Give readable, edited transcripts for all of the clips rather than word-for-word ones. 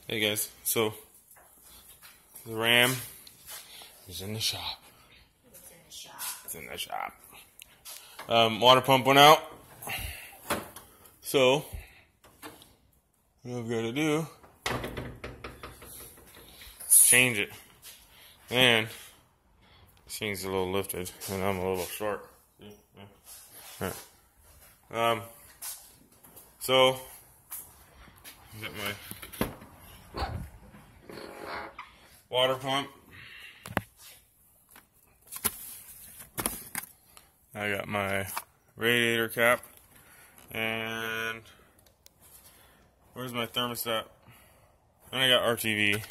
Hey guys, so the Ram is in the shop. It's in the shop. Water pump went out. So what I've got to do is change it. And this thing's a little lifted, and I'm a little short. Alright. So I got my water pump. I got my radiator cap, and where's my thermostat? And I got RTV,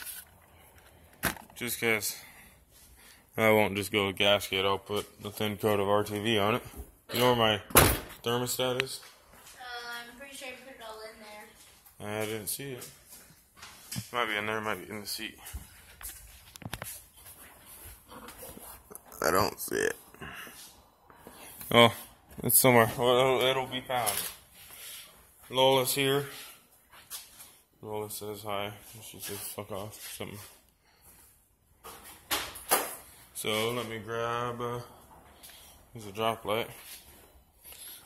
just because I won't just go with gasket. I'll put the thin coat of RTV on it. You know where my thermostat is? I'm pretty sure you put it all in there. I didn't see it. Might be in there, might be in the seat. I don't see it. Oh, it's somewhere. Well, it'll be found. Lola's here. Lola says hi. She says fuck off or something. So let me grab. There's a drop light.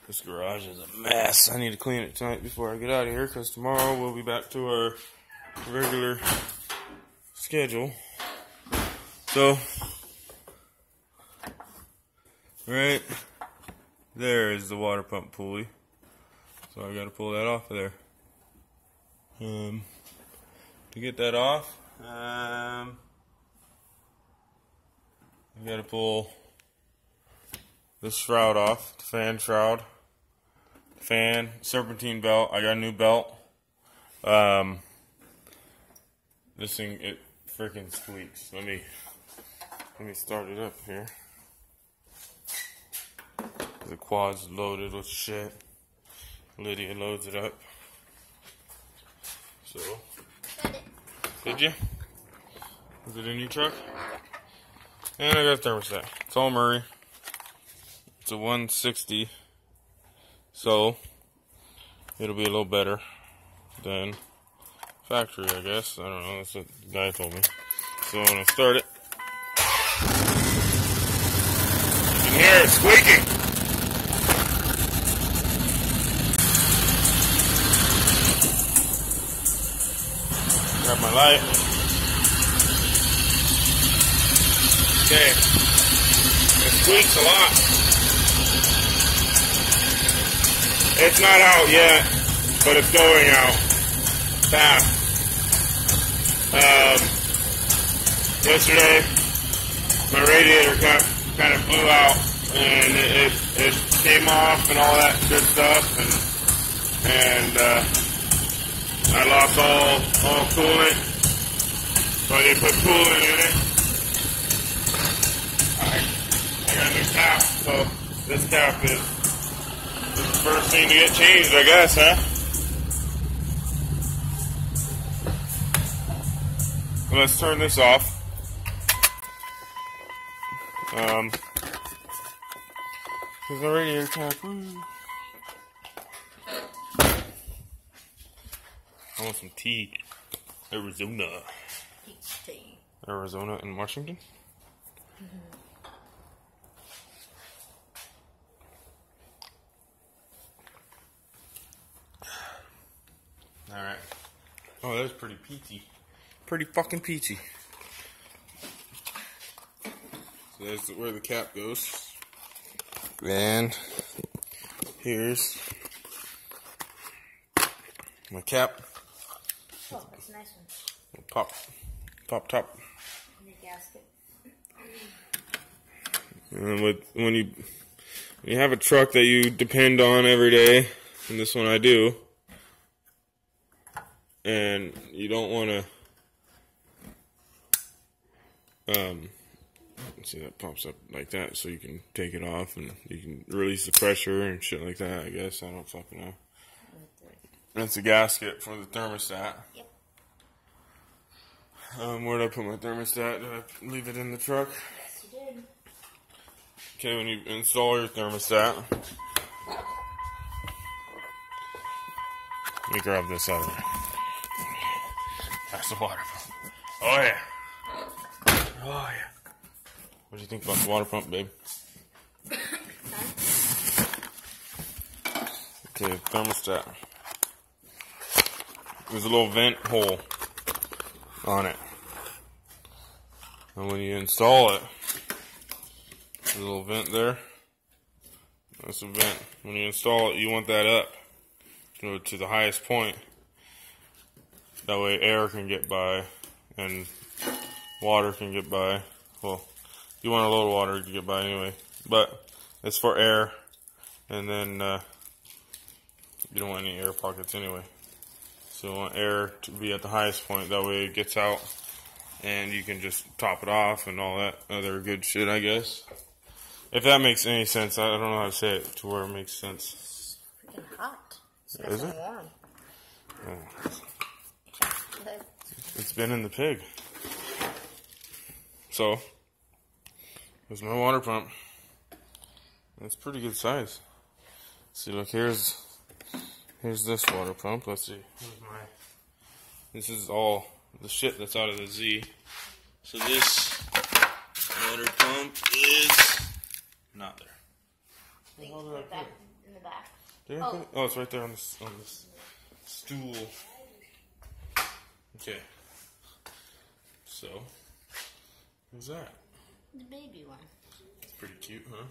This garage is a mess. I need to clean it tonight before I get out of here, because tomorrow we'll be back to our regular schedule. So, right there is the water pump pulley. So I gotta pull that off of there. To get that off, I gotta pull this shroud off, the fan shroud. Fan, serpentine belt. I got a new belt. This thing, it freaking squeaks. Let me start it up here. The quad's loaded with shit. Lydia loads it up. So, did you? Is it in your truck? And I got a thermostat. It's all Murray. It's a 160. So, it'll be a little better than factory, I guess. I don't know. That's what the guy told me. So, when I start it, you can hear it squeaking. Grab my light. Okay. It squeaks a lot. It's not out yet, but it's going out fast. Yesterday, my radiator cap kind of blew out, and it came off and all that good stuff, and I lost all coolant, so I didn't put coolant in it. I got a new cap, so this cap is the first thing to get changed, I guess, huh? Well, let's turn this off. Here's the radiator cap. Woo. I want some tea. Arizona. Tea. Arizona and Washington? Alright. Oh, that's pretty peachy. Pretty fucking peachy. So that's where the cap goes. And here's my cap. Oh, that's a nice one. Pop top. And the gasket. And when you have a truck that you depend on every day, and this one I do, and you don't want to, see, that pops up like that, so you can take it off and you can release the pressure and shit like that, I guess. I don't fucking know. That's a gasket for the thermostat. Yep. Where did I put my thermostat? Did I leave it in the truck? Yes, you did. Okay, when you install your thermostat, let me grab this out of there. That's the water pump. Oh yeah. Oh yeah. What do you think about the water pump, babe? Okay, thermostat. There's a little vent hole on it. And when you install it, there's a little vent there. That's a vent. When you install it, you want that up to the highest point. That way air can get by and water can get by. Well, you want a little water to get by anyway. But it's for air. And then you don't want any air pockets anyway. So you want air to be at the highest point. That way it gets out and you can just top it off and all that other good shit, I guess. If that makes any sense. I don't know how to say it to where it makes sense. It's freaking hot. It's Is it? warm. Oh. It's been in the pig. So, there's my water pump. It's pretty good size. See, look, here's this water pump. Let's see. This is all the shit that's out of the Z. So this water pump is not there. In the back. Oh, it's right there on this stool. Okay. So, who's that? The baby one. It's pretty cute, huh?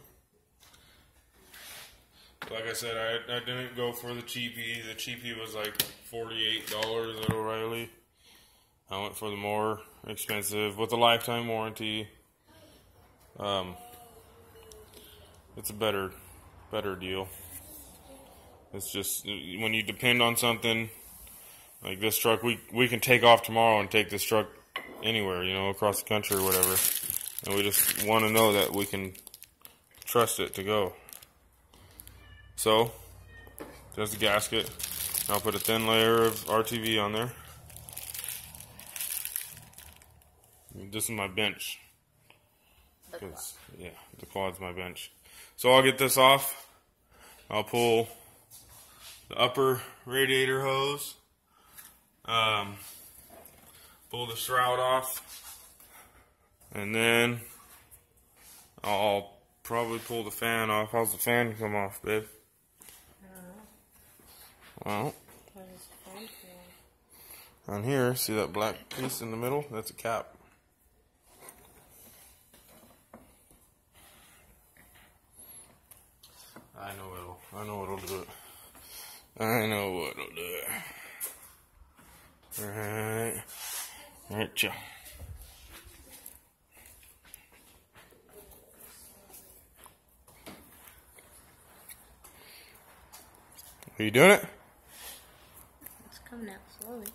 Like I said, I didn't go for the cheapie. The cheapie was like $48 at O'Reilly. I went for the more expensive with a lifetime warranty. It's a better deal. It's just when you depend on something like this truck, we can take off tomorrow and take this truck anywhere, you know, across the country or whatever. And we just want to know that we can trust it to go. So, there's the gasket. I'll put a thin layer of RTV on there. This is my bench. Yeah, the quad's my bench. So I'll get this off. I'll pull the upper radiator hose. Pull the shroud off. And then I'll probably pull the fan off. How's the fan come off, babe? Well, on here, see that black piece in the middle? That's a cap. I know what'll do it. I know what'll do it. Alright, chill. Are you doing it? It's coming out slowly.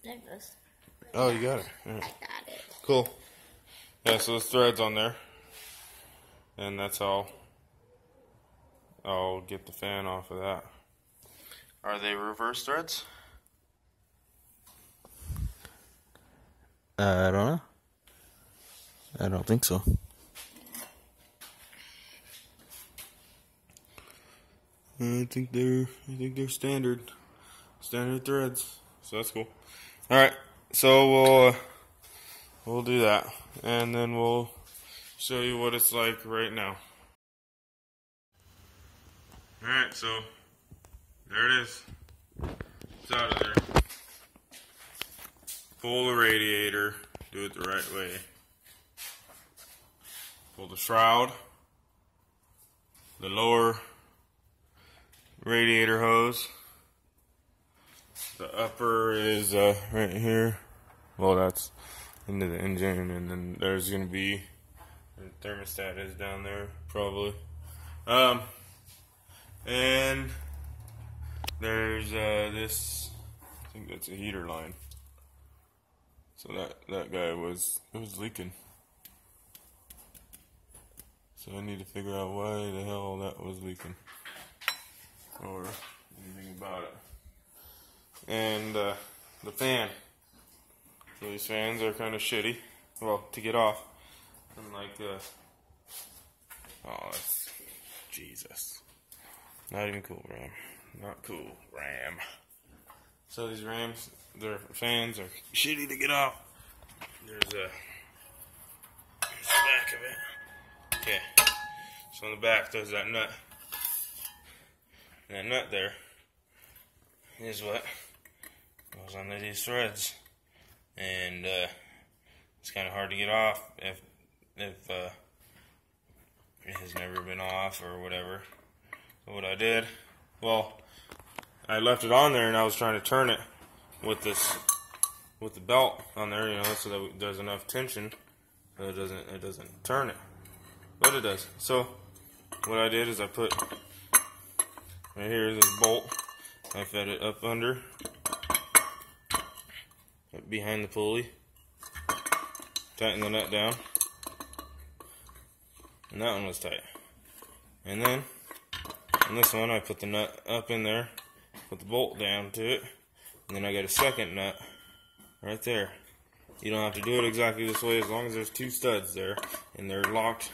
There it goes. Oh, you got it. Right. I got it. Cool. Yeah, so there's threads on there. And that's how I'll get the fan off of that. Are they reverse threads? I don't know. I don't think so. I think they're standard threads. So that's cool. All right. So we'll do that, and then we'll show you what it's like right now. All right. So there it is. It's out of there. Pull the radiator. Do it the right way. Pull the shroud. The lower radiator hose. The upper is right here. Well, that's into the engine, and then there's gonna be the thermostat is down there probably. And there's this. I think that's a heater line. So that guy was leaking. So I need to figure out why the hell that was leaking. Or anything about it. And the fan. So these fans are kind of shitty. Well, to get off. I'm like, oh, that's Jesus. Not even cool, Graham. Not cool. Ram. So these rams, their fans are shitty to get off. Here's the back of it. Okay. So on the back there's that nut. And that nut there is what goes onto these threads. And it's kind of hard to get off if it has never been off or whatever. So what I did, well, I left it on there and I was trying to turn it with the belt on there, you know, so that there's enough tension so it doesn't turn it. But it does. So what I did is I put right here this bolt. I fed it up under, up behind the pulley. Tighten the nut down. And that one was tight. And then on this one I put the nut up in there, put the bolt down to it, and then I got a second nut right there. You don't have to do it exactly this way as long as there's two studs there and they're locked.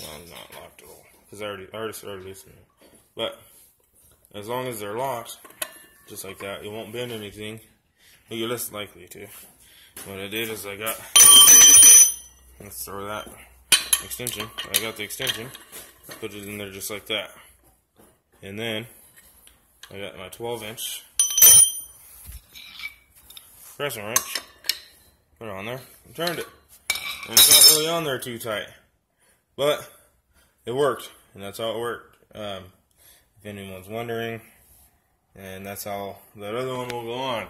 Well, not locked at all because I already started loosening it. But as long as they're locked, just like that, it won't bend anything. Well, you're less likely to. What I did is I got, let's throw that extension. I got the extension, put it in there just like that. And then I got my 12-inch crescent wrench, put it on there, and turned it. And it's not really on there too tight, but it worked, and that's how it worked. If anyone's wondering, and that's how that other one will go on.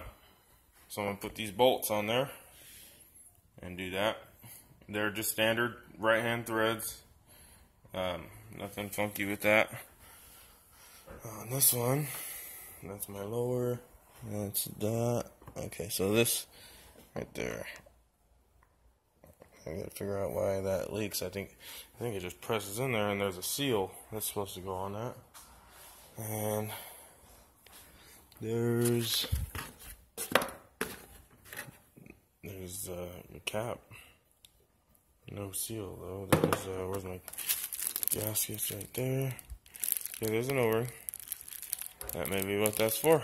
So I'm going to put these bolts on there and do that. They're just standard right-hand threads. Nothing funky with that. On this one, that's my lower. That's that. Okay, so this right there. I gotta figure out why that leaks. I think it just presses in there, and there's a seal that's supposed to go on that. And there's the cap. No seal though. There's where's my gaskets right there. Okay, there's an O-ring. That may be what that's for.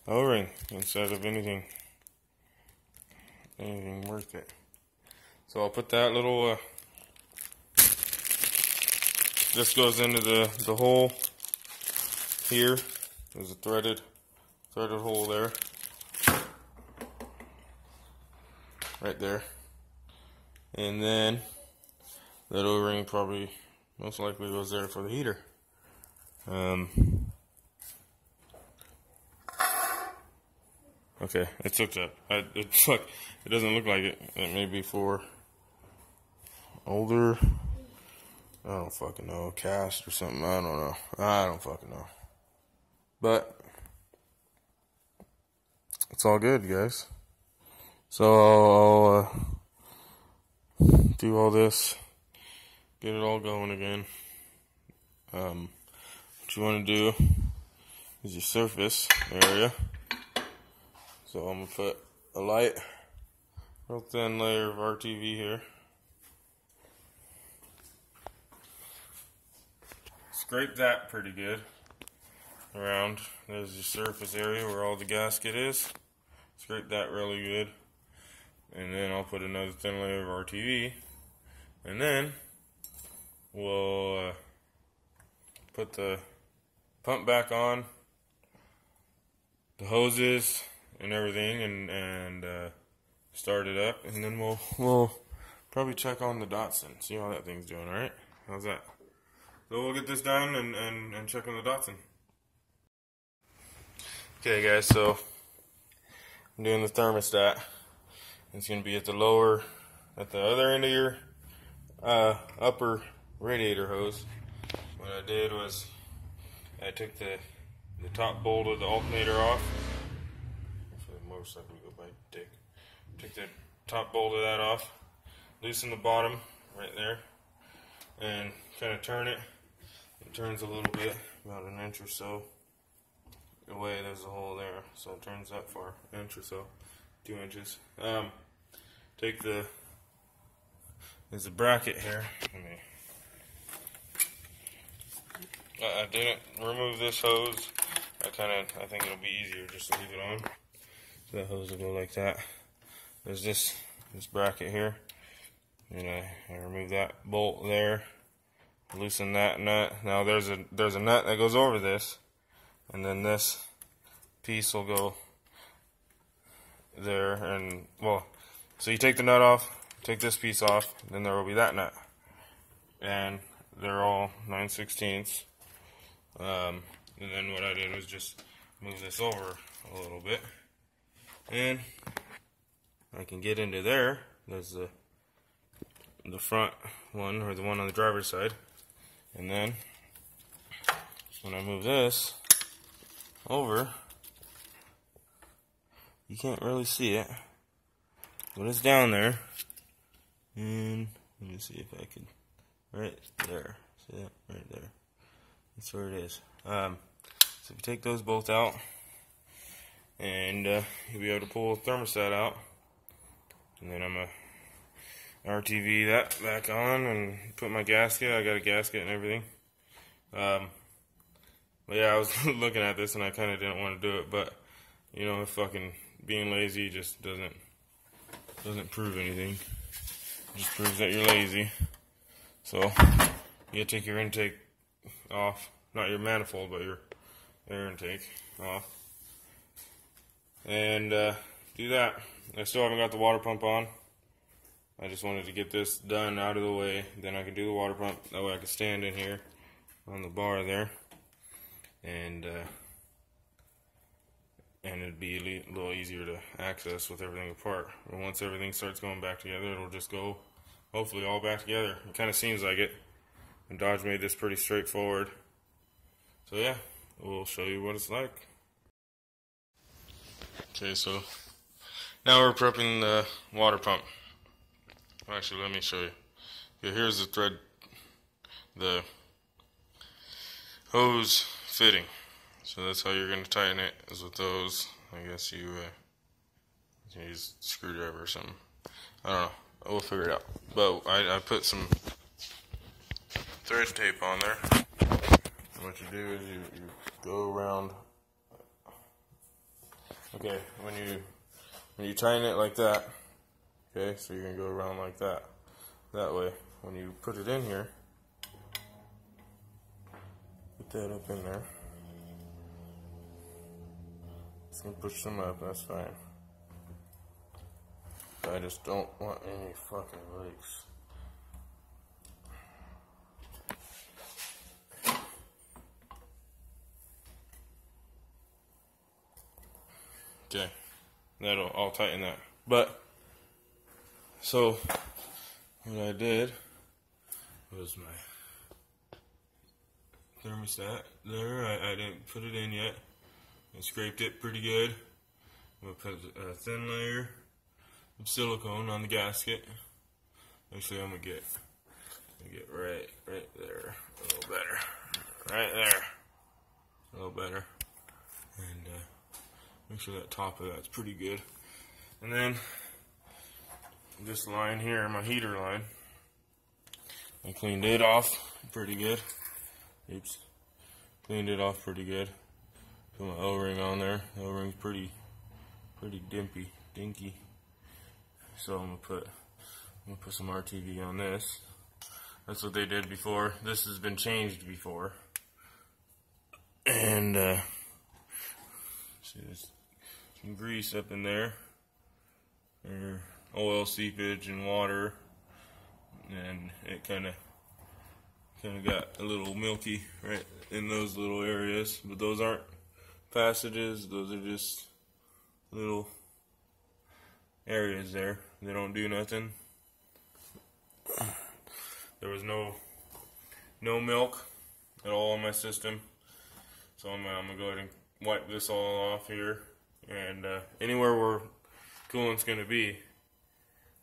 O-ring instead of anything worth it. So I'll put that little this goes into the hole here. There's a threaded hole there. Right there. And then that O-ring probably most likely goes there for the heater. Okay, it's hooked up. It's like, it doesn't look like it. It may be for older, I don't fucking know, cast or something. I don't know. I don't fucking know. But it's all good, guys. So I'll do all this, get it all going again. What you want to do is your surface area. So I'm going to put a light, real thin layer of RTV here. Scrape that pretty good around. There's your surface area where all the gasket is. Scrape that really good. And then I'll put another thin layer of RTV. And then we'll put the pump back on, the hoses and everything, and start it up. And then we'll probably check on the Datsun, see how that thing's doing, alright? How's that? So we'll get this done and check on the Datsun. Okay guys, so I'm doing the thermostat. It's going to be at the other end of your upper radiator hose. What I did was I took the top bolt of the alternator off. For the motorcycle we go by dick. Took the top bolt of that off, loosen the bottom right there, and kind of turn it. It turns a little bit, about an inch or so away. There's a hole there, so it turns that far, an inch or so, 2 inches. Take there's a bracket here. I didn't remove this hose. I think it'll be easier just to leave it on. So that hose will go like that. There's this bracket here, and I remove that bolt there, loosen that nut. Now there's a nut that goes over this, and then this piece will go there, and well, so you take the nut off, take this piece off, then there will be that nut, and they're all 9/16. And then what I did was just move this over a little bit, and I can get into there. There's the front one, or the one on the driver's side, and then when I move this over, you can't really see it, but it's down there. And let me see if I can, right there, see that? Right there. That's where it is. So if you take those both out, and you'll be able to pull the thermostat out, and then I'm gonna RTV that back on and put my gasket. I got a gasket and everything. But yeah, I was looking at this and I kind of didn't want to do it, but you know, fucking being lazy just doesn't prove anything. It just proves that you're lazy. So you gotta take your intake off, not your manifold, but your air intake off, and do that. I still haven't got the water pump on. I just wanted to get this done out of the way, then I can do the water pump. That way I can stand in here on the bar there, and it'd be a little easier to access with everything apart. And once everything starts going back together, it'll just go, hopefully, all back together. It kind of seems like it. And Dodge made this pretty straightforward. So yeah, we'll show you what it's like. Okay, so now we're prepping the water pump. Actually, let me show you. Okay, here's the thread, the hose fitting. So that's how you're going to tighten it, is with those. I guess you use a screwdriver or something. I don't know. We'll figure it out. But I put some thread tape on there. And what you do is you go around. Okay, when you tighten it like that, okay, so you're going to go around like that. That way, when you put it in here, put that up in there. Just going to push them up, that's fine. I just don't want any fucking leaks. Okay, I'll tighten that. But, so, what I did was my thermostat there. I didn't put it in yet. I scraped it pretty good. I'm going to put a thin layer of silicone on the gasket. Actually, I'm going to get right there. A little better. Right there. A little better. And make sure that top of that's pretty good. And then this line here, my heater line, I cleaned it off pretty good. Oops. Cleaned it off pretty good. Put my O-ring on there. The O-ring's pretty dinky. So I'm gonna put some RTV on this. That's what they did before. This has been changed before. And see, there's some grease up in there. Or oil seepage and water, and it kind of got a little milky right in those little areas, but those aren't passages, those are just little areas there. They don't do nothing. There was no milk at all in my system, so I'm gonna go ahead and wipe this all off here, and anywhere where coolant's gonna be,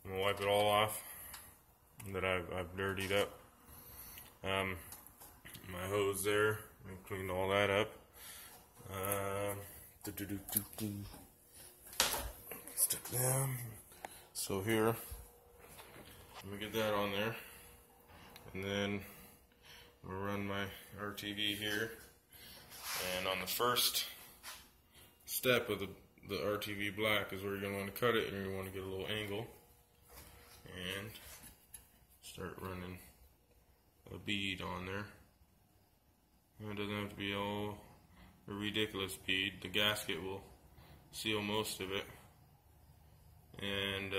I'm gonna wipe it all off that I've dirtied up. My hose there, I cleaned all that up. Stick down. So here, let me get that on there, and then I'm going to run my RTV here, and on the first step of the RTV black is where you're going to want to cut it, and you want to get a little angle and start running a bead on there. And it doesn't have to be all a ridiculous bead. The gasket will seal most of it, and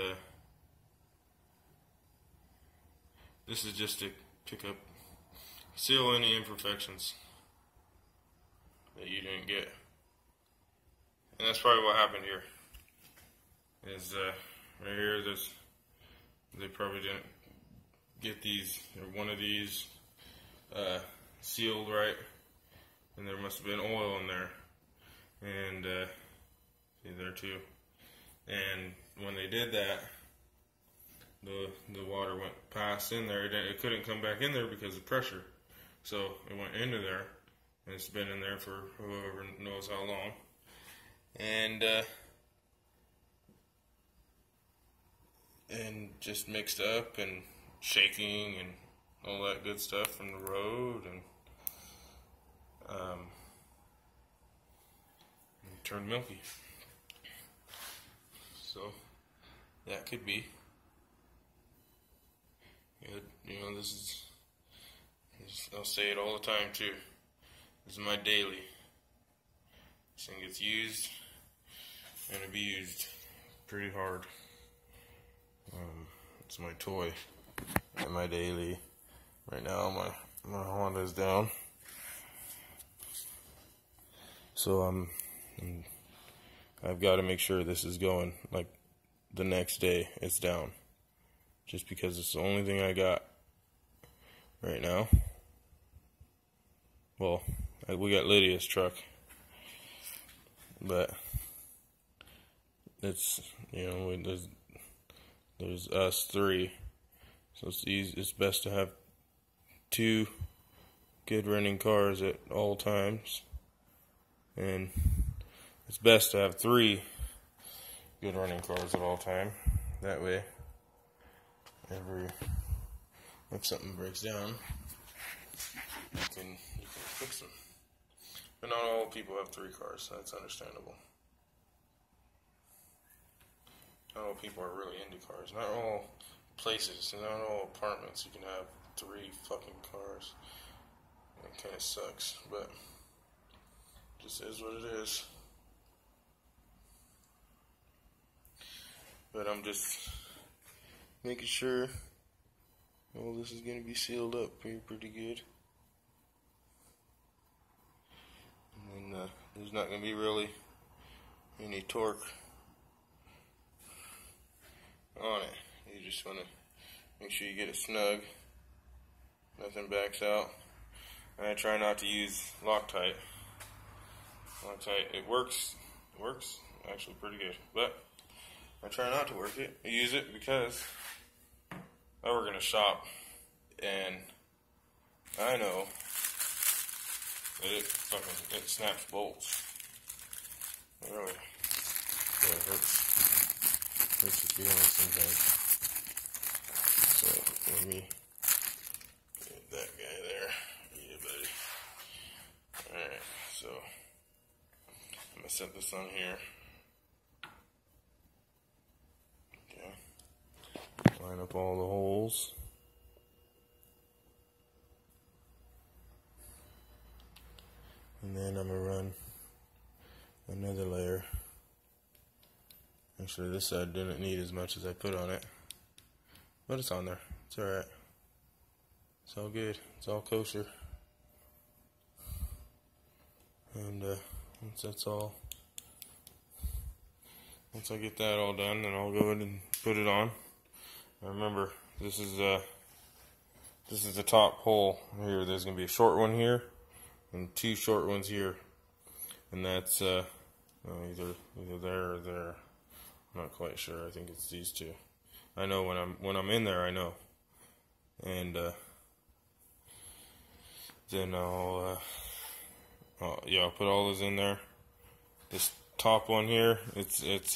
this is just to seal any imperfections that you didn't get. And that's probably what happened here. Is right here, they probably didn't get these, or one of these sealed right, and there must have been oil in there, and see there too. And when they did that, the water went past in there. It couldn't come back in there because of pressure, so it went into there, and it's been in there for whoever knows how long. And just mixed up and shaking and all that good stuff from the road, and turned milky. So that could be good. You know, this is I'll say it all the time too. This is my daily. This thing gets used and abused pretty hard. It's my toy and my daily. Right now my Honda's down, so I've got to make sure this is going like the next day it's down, just because it's the only thing I got right now. Well, we got Lydia's truck, but it's, you know, there's us three, so it's best to have two good running cars at all times, and it's best to have three good running cars at all time. That way, if something breaks down, you can fix them. But not all people have three cars, so that's understandable. Not all people are really into cars. Not all places, not all apartments you can have three fucking cars. It kind of sucks, but it just is what it is. But I'm just making sure all this is going to be sealed up pretty good. And then there's not going to be really any torque on it. You just want to make sure you get it snug, nothing backs out. And I try not to use Loctite. Loctite, it works actually pretty good, but I try not to work it. I use it because I work in a shop, and I know that it snaps bolts. It really hurts your feelings sometimes. So let me get that guy there. Yeah, buddy. Alright, so I'm gonna set this on here. Okay. Line up all the holes. And then I'm going to run another layer. Actually, this side didn't need as much as I put on it, but it's on there. It's alright. It's all good. It's all kosher. And once I get that all done, then I'll go ahead and put it on. Now remember, this is the top hole here. There's going to be a short one here and two short ones here, and that's either there or there. I'm not quite sure. I think it's these two. I know when I'm in there, I know. And then I'll put all those in there. This top one here, it's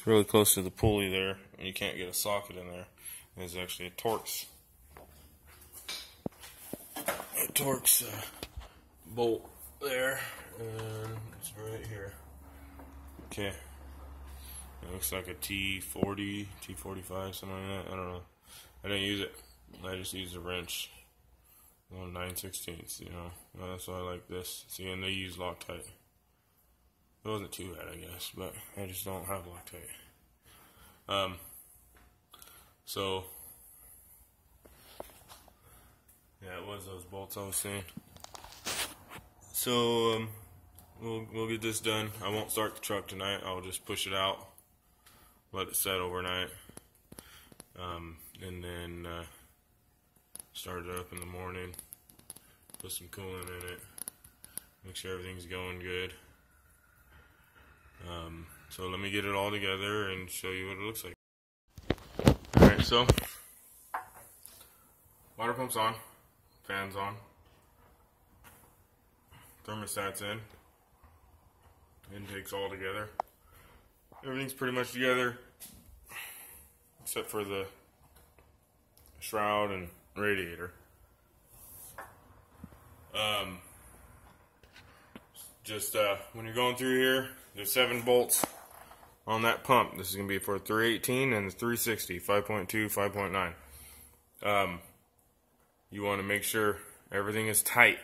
really close to the pulley there, and you can't get a socket in there. There's actually a Torx Torx bolt there, and it's right here. Okay, it looks like a T40, T45, something like that. I don't know. I didn't use it. I just used a wrench. 9/16, you know. That's why I like this. See, and they use Loctite. It wasn't too bad, I guess, but I just don't have Loctite. So yeah, it was those bolts I was saying. So we'll get this done. I won't start the truck tonight. I'll just push it out, let it set overnight, and then start it up in the morning. Put some coolant in it. Make sure everything's going good. So let me get it all together and show you what it looks like. Alright, so water pump's on, fan's on, thermostat's in, intake's all together. Everything's pretty much together except for the shroud and radiator. When you're going through here, there's 7 bolts on that pump. This is going to be for 318 and the 360, 5.2, 5.9. You want to make sure everything is tight.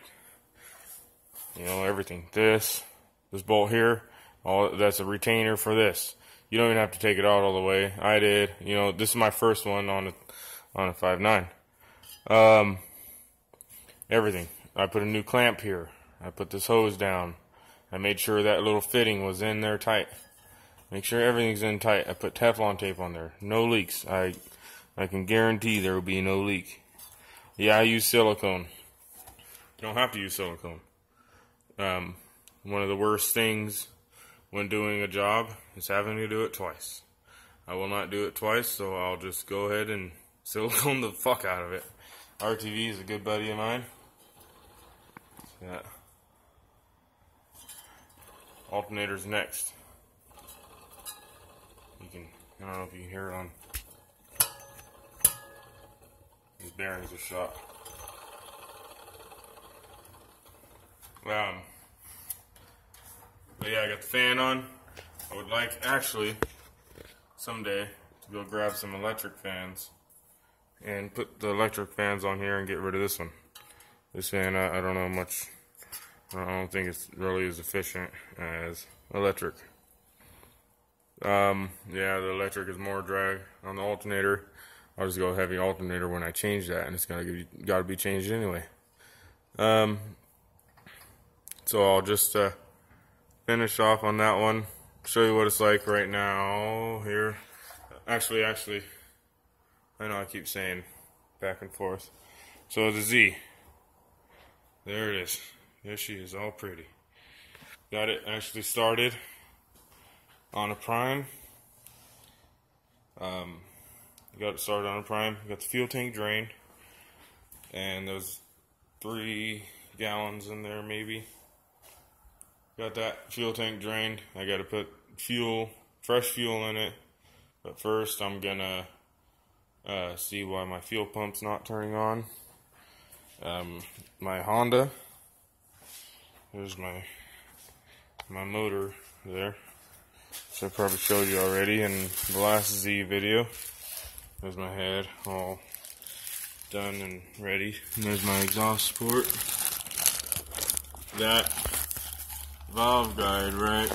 You know, everything. This bolt here, that's a retainer for this. You don't even have to take it out all the way. I did. You know, this is my first one on a 5.9. Everything. I put a new clamp here. I put this hose down. I made sure that little fitting was in there tight. Make sure everything's in tight. I put Teflon tape on there. No leaks. I can guarantee there will be no leak. Yeah, I use silicone. You don't have to use silicone. One of the worst things when doing a job is having to do it twice. I will not do it twice, so I'll just go ahead and silicone the fuck out of it. RTV is a good buddy of mine. Yeah. Alternator's next. I don't know if you can hear it on. These bearings are shot. But yeah, I got the fan on. I would like, actually, someday to go grab some electric fans and put the electric fans on here and get rid of this one. This fan, I don't know much. I don't think it's really as efficient as electric. Yeah, the electric is more drag on the alternator. I'll just go heavy alternator when I change that, and it's got to be changed anyway. So I'll just finish off on that one. Show you what it's like right now here. Actually, I know I keep saying back and forth. So the Z, there it is. There she is, all pretty. Got it actually started on a prime. Got it started on a prime. Got the fuel tank drained, and there's 3 gallons in there maybe. Got that fuel tank drained. I got to put fresh fuel in it. But first, I'm gonna see why my fuel pump's not turning on. My Honda. There's my motor there. So I probably showed you already in the last Z video. There's my head all done and ready. And there's my exhaust support. That valve guide, right?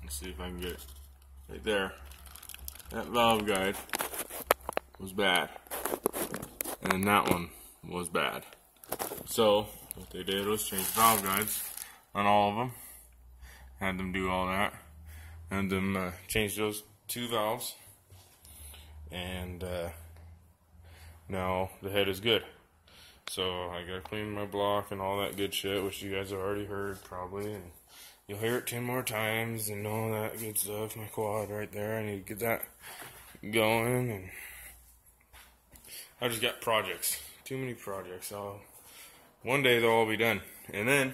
Let's see if I can get it right there. That valve guide was bad. And that one was bad. So what they did was change valve guides on all of them. Had them do all that. And then change those 2 valves. And now the head is good. So I gotta clean my block and all that good shit, which you guys have already heard probably. And you'll hear it 10 more times and all that good stuff. My quad right there. I need to get that going. And I just got projects. Too many projects. One day they'll all be done. And then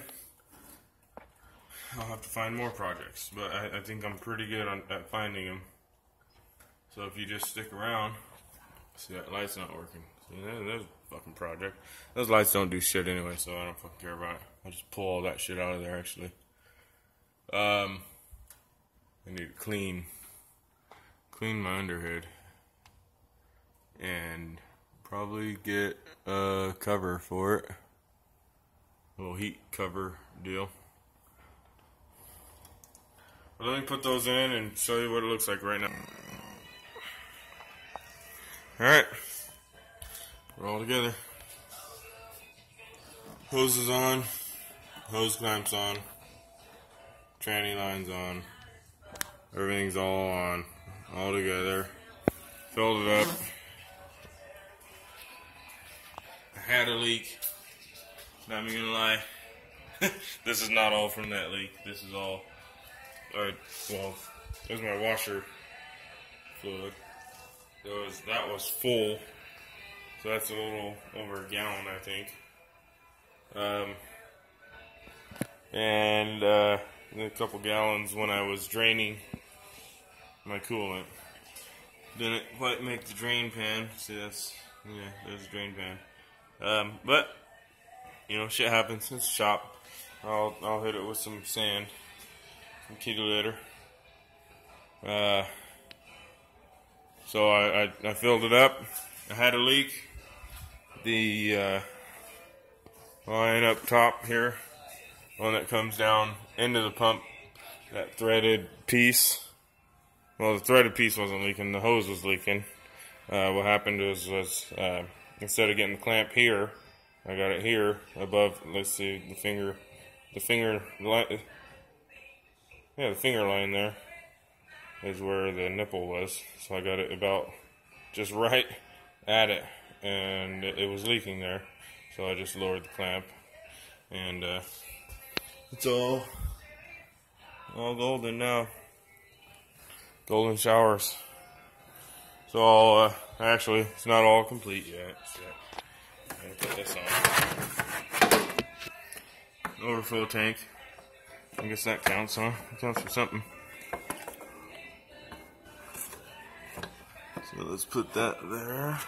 I'll have to find more projects, but I think I'm pretty good at finding them. So if you just stick around, see that light's not working. See, there's a fucking project. Those lights don't do shit anyway, so I don't fucking care about it. I just pull all that shit out of there, actually. I need to clean my underhood. And probably get a cover for it. A little heat cover deal. But let me put those in and show you what it looks like right now. Alright. We're all together. Hose is on. Hose clamps on. Tranny line's on. Everything's all on. All together. Filled it up. I had a leak. Not even gonna lie. This is not all from that leak. This is all. Well, there's my washer fluid. That was full. So that's a little over a gallon, I think. And a couple gallons when I was draining my coolant. Didn't quite make the drain pan. See, there's the drain pan. But you know, shit happens. It's a shop. I'll hit it with some sand, some kitty litter. So I filled it up. I had a leak. The line up top here, one that comes down into the pump, that threaded piece. Well, the threaded piece wasn't leaking. The hose was leaking. What happened was instead of getting the clamp here, I got it here above. Let's see, the finger line. Yeah, the finger line there is where the nipple was. So I got it about just right at it, and it was leaking there. So I just lowered the clamp, and it's all golden now. Golden showers. So actually, it's not all complete yet. So I'm gonna put this on. Overflow tank. I guess that counts, huh? It counts for something. So let's put that there.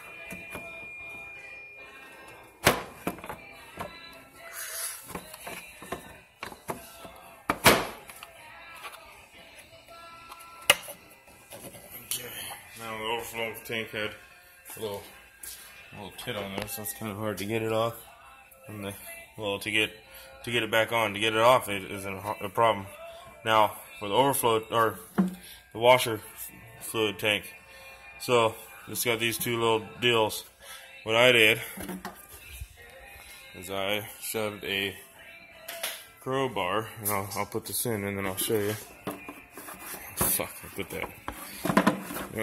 Okay, now the overflow tank had a little tit on there, so it's kind of hard to get it off. And to get it back on, to get it off, it isn't a problem. Now for the overflow or the washer fluid tank, so it's got these two little deals. What I did is I shoved a crowbar, and I'll put this in, and then I'll show you. Fuck, I put that.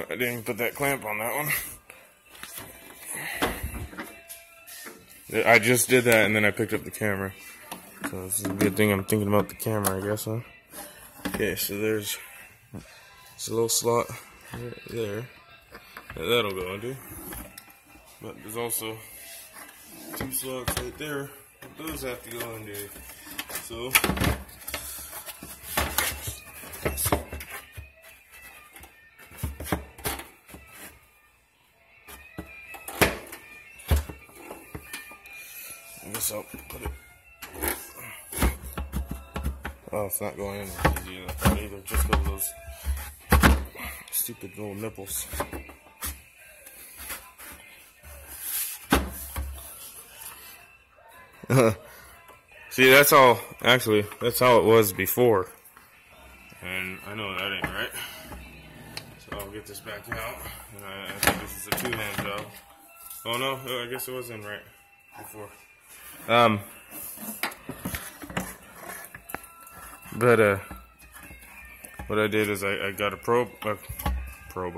I didn't put that clamp on that one. I just did that, and then I picked up the camera. So this is a good thing I'm thinking about the camera, I guess, huh? Okay, so there's a little slot right there that that'll go into. But there's also two slots right there that those have to go into. So I guess I'll put it. Oh, it's not going in either, just because of those stupid little nipples. See, that's how it was before. And I know that ain't right. So I'll get this back out. And I think this is a two-hand job. Oh no, I guess it was in right before. But what I did is I got a crowbar, pry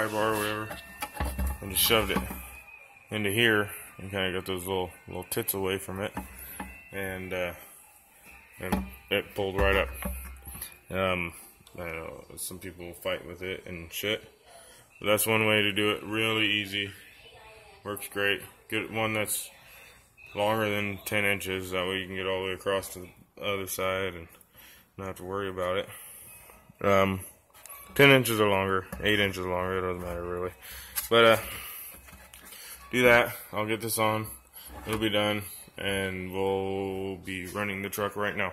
bar, whatever, and just shoved it into here, and kind of got those little tits away from it, and it pulled right up. I know some people fight with it and shit, but that's one way to do it. Really easy, works great. Get one that's longer than 10 inches. That way you can get all the way across to the other side and not have to worry about it. 10 inches or longer, 8 inches longer, it doesn't matter really. But do that. I'll get this on. It'll be done, and we'll be running the truck right now.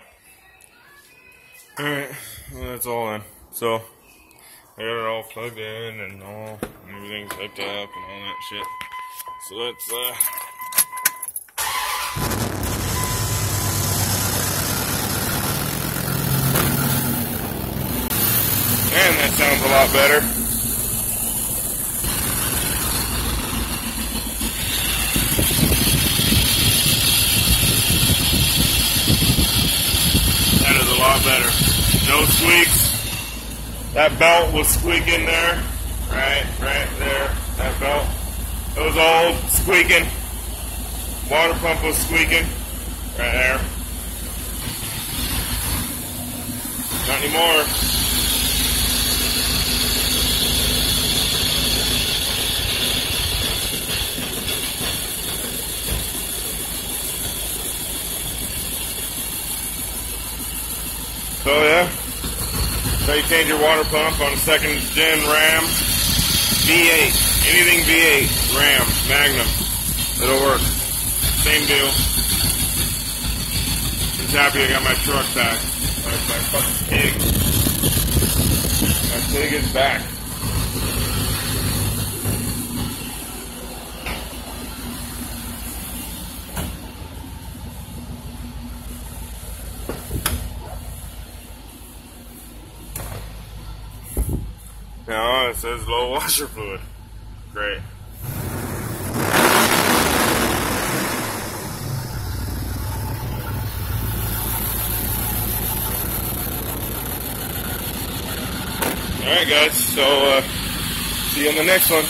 Alright, well, that's all in. So, I got it all plugged in and everything's hooked up and all that shit. So let's, and that sounds a lot better. That is a lot better. No squeaks. That belt was squeaking there. Right there. That belt. It was all squeaking. Water pump was squeaking. Right there. Not anymore. So yeah, so you change your water pump on a second gen Ram V8, anything V8, Ram, Magnum, it'll work. Same deal. Just happy I got my truck back. My fucking pig. My pig is back. No, it says low washer fluid. Great. Alright guys, so see you on the next one.